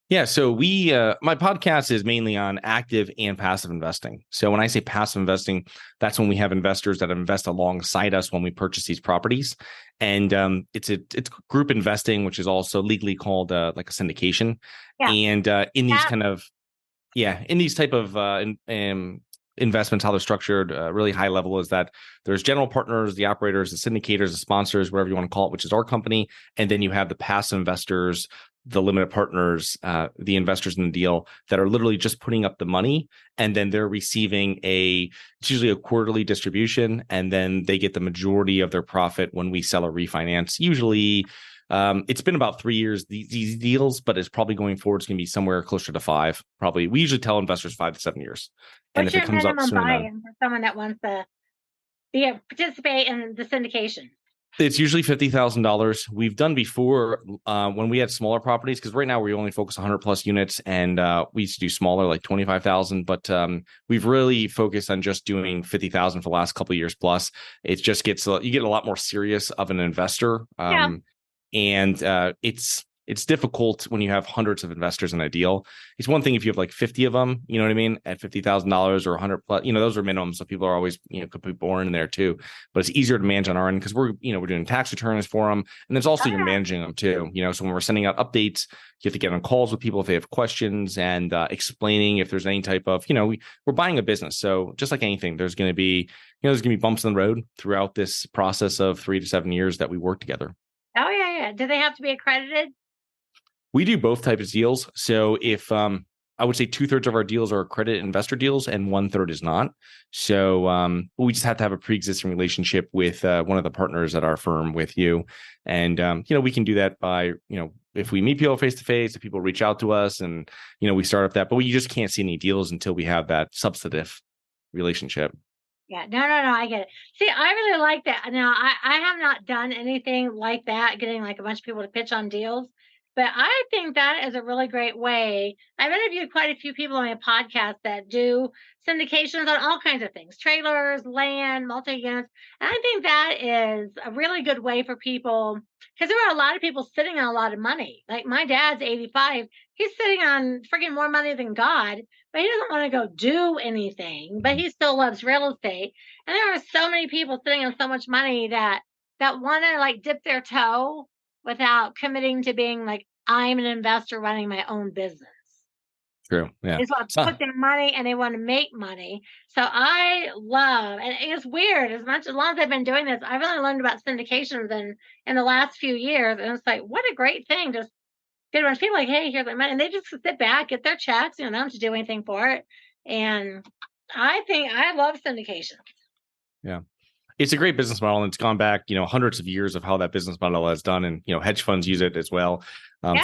Yeah, so my podcast is mainly on active and passive investing. So when I say passive investing, that's when we have investors that invest alongside us when we purchase these properties, and it's group investing, which is also legally called like a syndication. Yeah. And in these type of investments, how they're structured, really high level, is that there's general partners, the operators, the syndicators, the sponsors, whatever you want to call it, which is our company, and then you have the passive investors, the limited partners, the investors in the deal that are literally just putting up the money, and then they're receiving it's usually a quarterly distribution, and then they get the majority of their profit when we sell or refinance. Usually, it's been about 3 years, these deals, but it's probably going forward, it's going to be somewhere closer to 5. Probably, we usually tell investors 5 to 7 years. What's your minimum buy-in for someone that wants to participate in the syndication? It's usually $50,000. We've done before when we had smaller properties, because right now we only focus 100 plus units, and we used to do smaller, like 25,000. But we've really focused on just doing 50,000 for the last couple of years plus. It just you get a lot more serious of an investor, and it's difficult when you have hundreds of investors in a deal. It's one thing if you have like 50 of them, you know what I mean, at $50,000 or 100 plus, those are minimums. So people are always, could be born in there too. But it's easier to manage on our end because we're doing tax returns for them, and there's also you're managing them too. So when we're sending out updates, you have to get on calls with people if they have questions, and explaining if there's any type of, we're buying a business. So just like anything, there's going to be, bumps in the road throughout this process of 3 to 7 years that we work together. Oh yeah. Do they have to be accredited? We do both types of deals. So if I would say 2/3 of our deals are accredited investor deals and 1/3 is not. So we just have to have a pre-existing relationship with one of the partners at our firm with you. And, we can do that by, if we meet people face to face, if people reach out to us and, we start up that, but we just can't see any deals until we have that substantive relationship. Yeah, no, I get it. See, I really like that. Now, I have not done anything like that, getting like a bunch of people to pitch on deals. But I think that is a really great way. I've interviewed quite a few people on my podcast that do syndications on all kinds of things, trailers, land, multi-units. And I think that is a really good way for people, because there are a lot of people sitting on a lot of money. Like my dad's 85. He's sitting on freaking more money than God, but he doesn't want to go do anything, but he still loves real estate. And there are so many people sitting on so much money that want to like dip their toe without committing to being like, I'm an investor running my own business. True. Yeah. They just want to put their money and they want to make money. So I love, and it's weird, as long as I've been doing this, I've only learned about syndications in the last few years. And it's like, what a great thing. Just get a bunch of people like, hey, here's my money. And they just sit back, get their checks, they don't have to do anything for it. And I think I love syndications. Yeah. It's a great business model, and it's gone back, hundreds of years of how that business model has done, and hedge funds use it as well.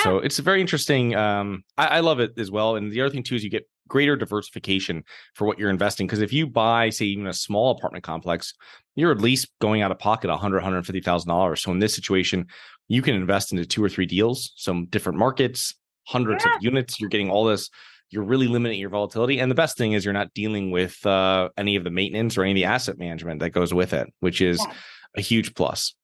So it's very interesting. I love it as well. And the other thing too is you get greater diversification for what you're investing, because if you buy, say, even a small apartment complex, you're at least going out of pocket $150,000. So in this situation, you can invest into 2 or 3 deals, some different markets, hundreds of units. You're getting all this. You're really limiting your volatility. And the best thing is you're not dealing with any of the maintenance or any of the asset management that goes with it, which is a huge plus.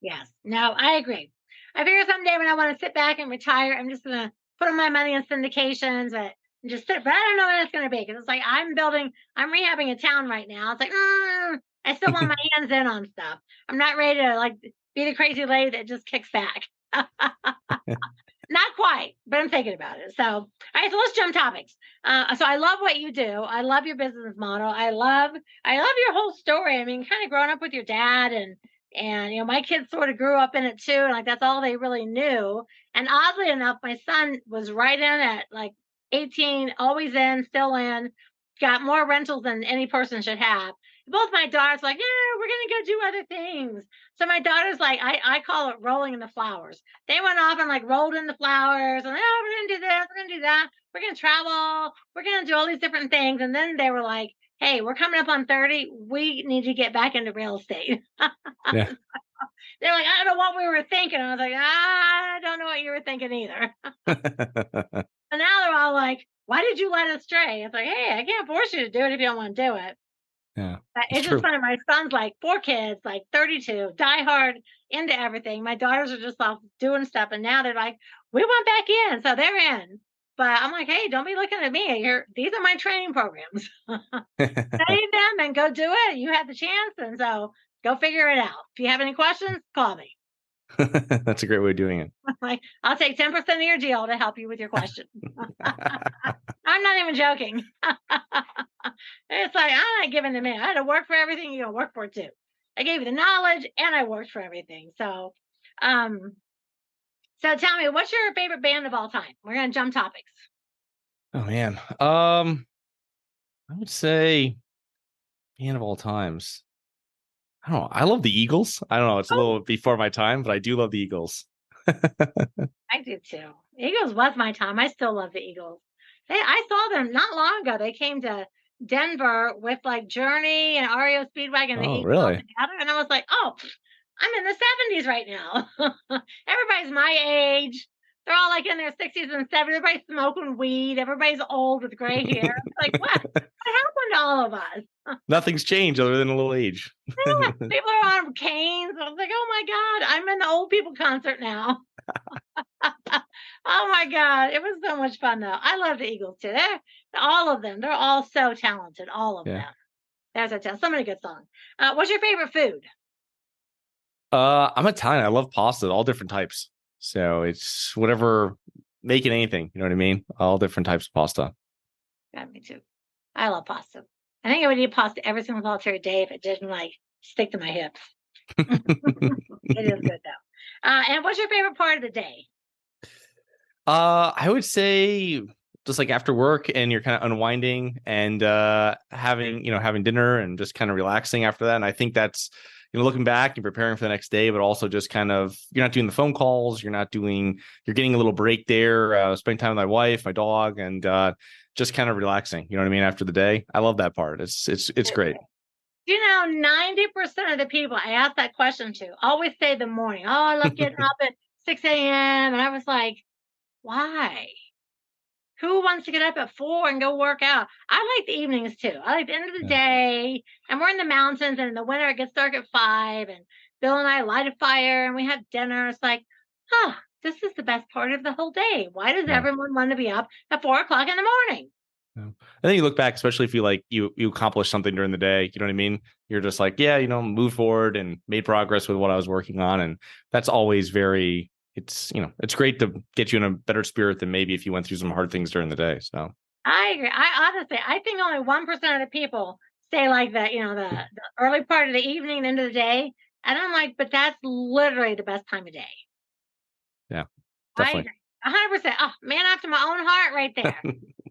Yes. No, I agree. I figure someday when I want to sit back and retire, I'm just going to put all my money in syndications. But and just sit. But I don't know when it's going to be because it's like I'm rehabbing a town right now. It's like I still want my hands in on stuff. I'm not ready to like be the crazy lady that just kicks back. Not quite, but I'm thinking about it. So, all right, so let's jump topics. So I love what you do. I love your business model. I love your whole story. I mean, kind of growing up with your dad and you know, my kids sort of grew up in it too, and like that's all they really knew. And oddly enough, my son was right in at like 18, always in, still in, got more rentals than any person should have. Both my daughters like, yeah, we're gonna go do other things. So my daughter's like, I call it rolling in the flowers. They went off and like rolled in the flowers and oh, we're gonna do this, we're gonna do that, we're gonna travel, we're gonna do all these different things. And then they were like, hey, we're coming up on 30. We need to get back into real estate. Yeah. They're like, I don't know what we were thinking. I was like, I don't know what you were thinking either. And now they're all like, why did you let us stray? It's like, hey, I can't force you to do it if you don't want to do it. Yeah. But it's just funny. My son's like 4 kids, like 32, die hard into everything. My daughters are just off doing stuff. And now they're like, we want back in. So they're in. But I'm like, hey, don't be looking at me. These are my training programs. Study them and go do it. You had the chance. And so go figure it out. If you have any questions, call me. That's a great way of doing it. Like, I'll take 10% of your deal to help you with your question. I'm not even joking. It's like, I'm not giving them in. I had to work for everything you're going to work for too. I gave you the knowledge and I worked for everything. So, so tell me, what's your favorite band of all time? We're going to jump topics. Oh man. I would say band of all times. I don't know. I love the Eagles. I don't know. It's a little before my time, but I do love the Eagles. I do too. Eagles was my time. I still love the Eagles. I saw them not long ago. They came to Denver with like Journey and REO Speedwagon and the Eagles really? together. And I was like, oh, I'm in the 70s right now. Everybody's my age. They're all like in their 60s and 70s. Everybody's smoking weed. Everybody's old with gray hair. It's like, what happened to all of us? Nothing's changed other than a little age. Yeah, people are on canes. I was like, oh my God, I'm in the old people concert now. Oh my God. It was so much fun though. I love the Eagles too. All of them. They're all so talented. All of them. There's so many good songs. What's your favorite food? I'm Italian. I love pasta, all different types. So it's whatever, making anything. You know what I mean? All different types of pasta. Yeah, me too. I love pasta. I think I would eat pasta every single solitary day if it didn't like stick to my hips. It is good though. And what's your favorite part of the day? I would say just like after work and you're kind of unwinding and having dinner and just kind of relaxing after that. And I think that's, looking back and preparing for the next day, but also just kind of, you're not doing the phone calls, you're getting a little break there, spending time with my wife, my dog, and just kind of relaxing, you know what I mean, after the day. I love that part. It's great. 90% of the people I ask that question to always say the morning. Oh, I love getting up at 6 a.m. And I was like, why? Who wants to get up at 4 and go work out? I like the evenings too. I like the end of the day. And we're in the mountains, and in the winter it gets dark at 5. And Bill and I light a fire and we have dinner. It's like, this is the best part of the whole day. Why does everyone want to be up at 4 o'clock in the morning? I think you look back, especially if you accomplish something during the day, you know what I move forward and made progress with what I was working on. And that's always it's great to get you in a better spirit than maybe if you went through some hard things during the day. So I agree. I think only 1% of the people stay like that, the early part of the evening and into the day. And I'm like, but that's literally the best time of day. Yeah, definitely. I agree. 100%. Oh, man after my own heart right there.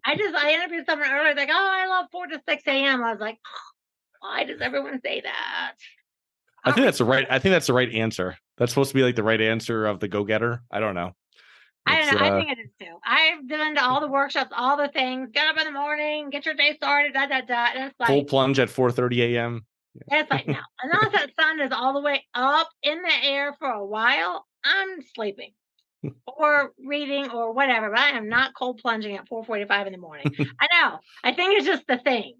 I interviewed someone earlier, like, I love 4 to 6 a.m. I was like, why does everyone say that? I think that's the right answer. That's supposed to be like the right answer of the go-getter. I don't know. I don't know. I think it is too. I've done all the workshops, all the things. Get up in the morning, get your day started, And it's like full plunge at 4:30 a.m. It's like, no. Unless that sun is all the way up in the air for a while, I'm sleeping or reading or whatever. But I am not cold plunging at 4:45 in the morning. I know. I think it's just the thing.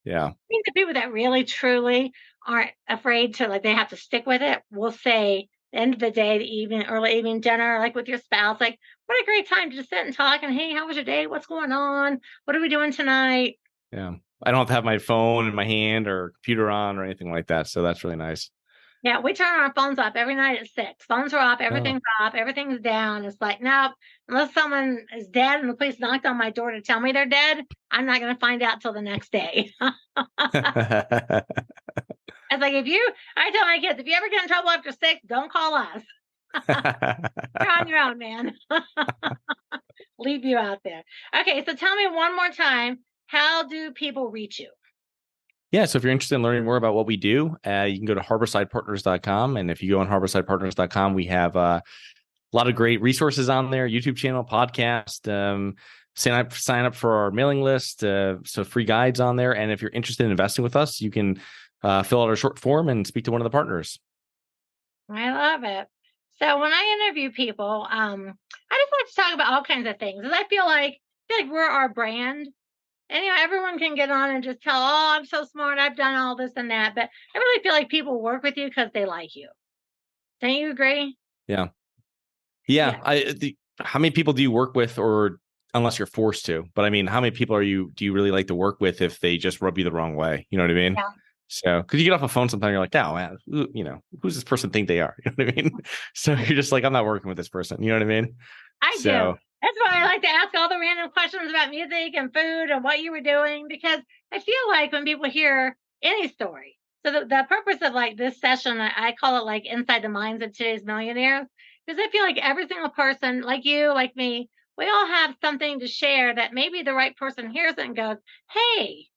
Yeah. I think the people that really truly aren't afraid to, like, they have to stick with it will say end of the day, the evening, early evening dinner, like with your spouse. Like, what a great time to just sit and talk and, hey, how was your day? What's going on? What are we doing tonight? Yeah. I don't have to have my phone in my hand or computer on or anything like that. So that's really nice. Yeah, we turn our phones off every night at 6. Phones are off, everything's down. It's like, nope, unless someone is dead and the police knocked on my door to tell me they're dead, I'm not going to find out till the next day. It's like, I tell my kids, if you ever get in trouble after 6, don't call us. You're on your own, man. Leave you out there. Okay, so tell me one more time, how do people reach you? Yeah, so if you're interested in learning more about what we do, you can go to harborsidepartners.com. And if you go on harborsidepartners.com, we have a lot of great resources on there, YouTube channel, podcast, sign up for our mailing list, so free guides on there. And if you're interested in investing with us, you can fill out a short form and speak to one of the partners. I love it. So when I interview people, I just like to talk about all kinds of things. I feel like we're our brand. And everyone can get on and just tell, oh, I'm so smart, I've done all this and that. But I really feel like people work with you because they like you. Don't you agree? Yeah. How many people do you work with, or unless you're forced to? But I mean, how many people do you really like to work with if they just rub you the wrong way? You know what I mean? Yeah. So, because you get off a phone sometimes, you're like, oh man, who's this person think they are? You know what I mean? So you're just like, I'm not working with this person. You know what I mean? I do. That's why I like to ask all the random questions about music and food and what you were doing, because I feel like when people hear any story, so the purpose of like this session, I call it like Inside the Minds of Today's Millionaires, because I feel like every single person, like you, like me, we all have something to share that maybe the right person hears it and goes, hey,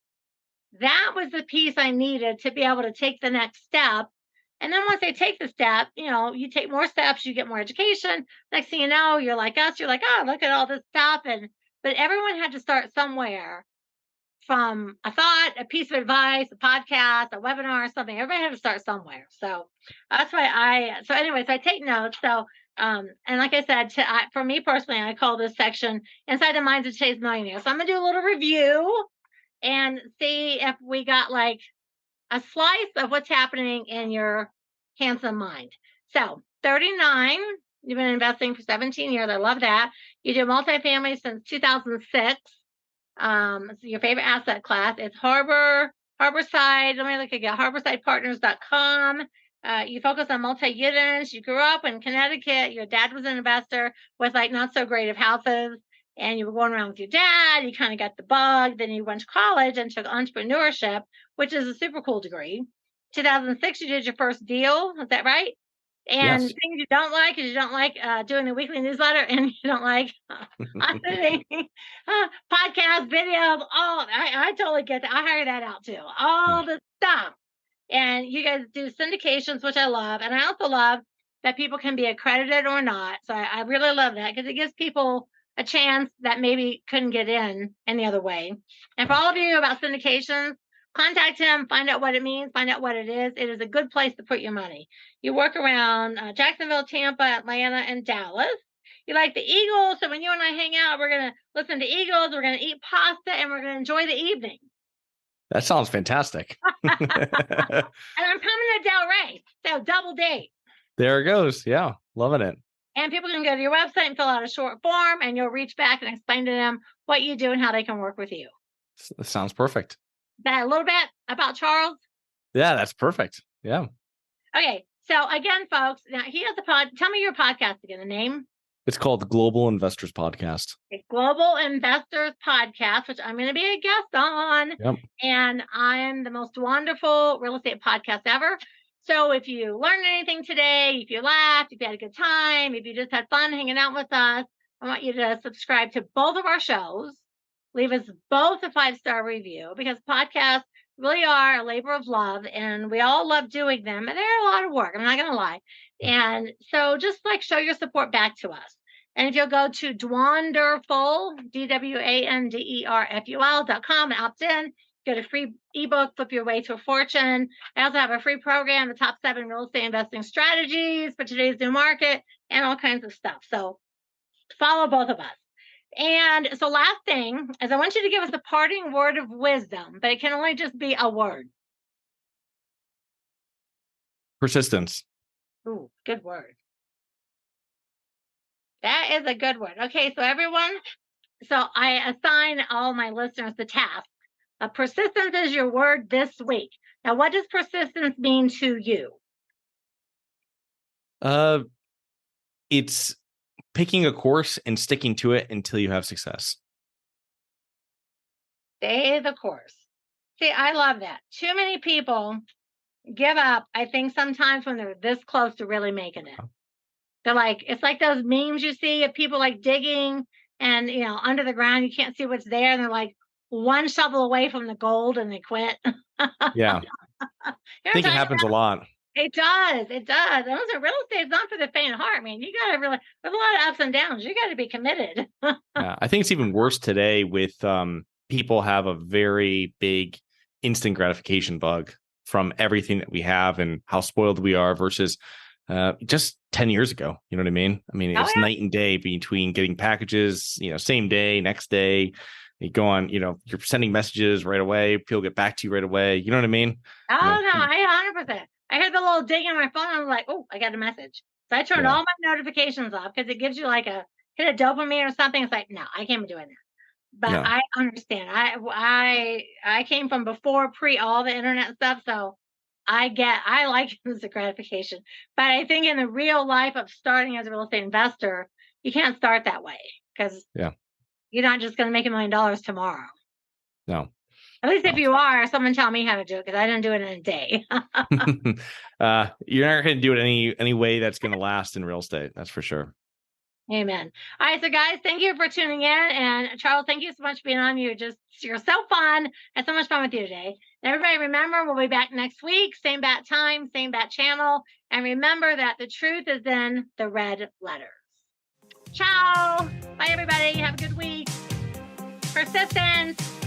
that was the piece I needed to be able to take the next step. And then once they take the step, you take more steps, you get more education. Next thing you know, you're like us, you're like, oh, look at all this stuff. But everyone had to start somewhere, from a thought, a piece of advice, a podcast, a webinar, something. Everybody had to start somewhere. So that's why so I take notes. So, and like I said, for me personally, I call this section Inside the Minds of Today's Millionaires. So I'm going to do a little review and see if we got like a slice of what's happening in your handsome mind. So 39, you've been investing for 17 years. I love that. You do multifamily since 2006. So your favorite asset class is Harborside. Let me look again. Harborsidepartners.com. You focus on multi-units. You grew up in Connecticut. Your dad was an investor with like not so great of houses. And you were going around with your dad, you kind of got the bug. Then you went to college and took entrepreneurship, which is a super cool degree. 2006, you did your first deal. Is that right? And yes. things you don't like is you don't like doing the weekly newsletter, and you don't like podcast, videos. I totally get that. I hire that out too. All the stuff. And you guys do syndications, which I love. And I also love that people can be accredited or not. So I really love that, because it gives people a chance that maybe couldn't get in any other way. And for all of you about syndications, contact him, find out what it means, find out what it is. It is a good place to put your money. You work around Jacksonville, Tampa, Atlanta, and Dallas. You like the Eagles, so when you and I hang out, we're going to listen to Eagles, we're going to eat pasta, and we're going to enjoy the evening. That sounds fantastic. And I'm coming to Del Rey, so double date. There it goes. Yeah, loving it. And people can go to your website and fill out a short form, and you'll reach back and explain to them what you do and how they can work with you. That sounds perfect. That a little bit about Charles? Yeah, that's perfect. Yeah. Okay. So again, folks, now he has a tell me your podcast again, the name. It's called the Global Investors Podcast. The Global Investors Podcast, which I'm going to be a guest on. Yep. And I am the most wonderful real estate podcast ever. So if you learned anything today, if you laughed, if you had a good time, if you just had fun hanging out with us, I want you to subscribe to both of our shows. Leave us both a 5-star review, because podcasts really are a labor of love, and we all love doing them. And they're a lot of work. I'm not going to lie. And so just like show your support back to us. And if you'll go to Dwanderful, DWANDERFUL.com and opt in, get a free ebook, Flip Your Way to a Fortune. I also have a free program, the top 7 real estate investing strategies for today's new market, and all kinds of stuff. So follow both of us. And so last thing is I want you to give us a parting word of wisdom, but it can only just be a word. Persistence. Ooh, good word. That is a good word. Okay, so everyone, so I assign all my listeners the task. Persistence is your word this week. Now, what does persistence mean to you? It's picking a course and sticking to it until you have success. Stay the course. See, I love that. Too many people give up, I think, sometimes when they're this close to really making it. They're like, it's like those memes you see of people like digging and, under the ground, you can't see what's there. And they're like one shovel away from the gold and they quit. Yeah. I think it happens a lot. It does. It does. And also, real estate is not for the faint of heart. I mean, you got to really, there's a lot of ups and downs. You got to be committed. Yeah, I think it's even worse today with people have a very big instant gratification bug from everything that we have and how spoiled we are versus just 10 years ago. You know what I mean? I mean, it's night and day between getting packages, same day, next day. You go on, you're sending messages right away. People get back to you right away. You know what I mean? Oh, no, I 100%. I heard the little ding on my phone. I was like, oh, I got a message. So I turned all my notifications off because it gives you like a hit of dopamine or something. It's like, no, I can't be doing that. But no. I understand. I came from before, all the internet stuff. So I like instant gratification. But I think in the real life of starting as a real estate investor, you can't start that way because you're not just going to make $1 million tomorrow. No. At least if you are, someone tell me how to do it because I didn't do it in a day. You're not going to do it any way that's going to last in real estate. That's for sure. Amen. All right, so guys, thank you for tuning in. And Charles, thank you so much for being on. You're so fun. I had so much fun with you today. And everybody remember, we'll be back next week. Same bat time, same bat channel. And remember that the truth is in the red letters. Ciao. Bye, everybody. Have a good week. Persistence.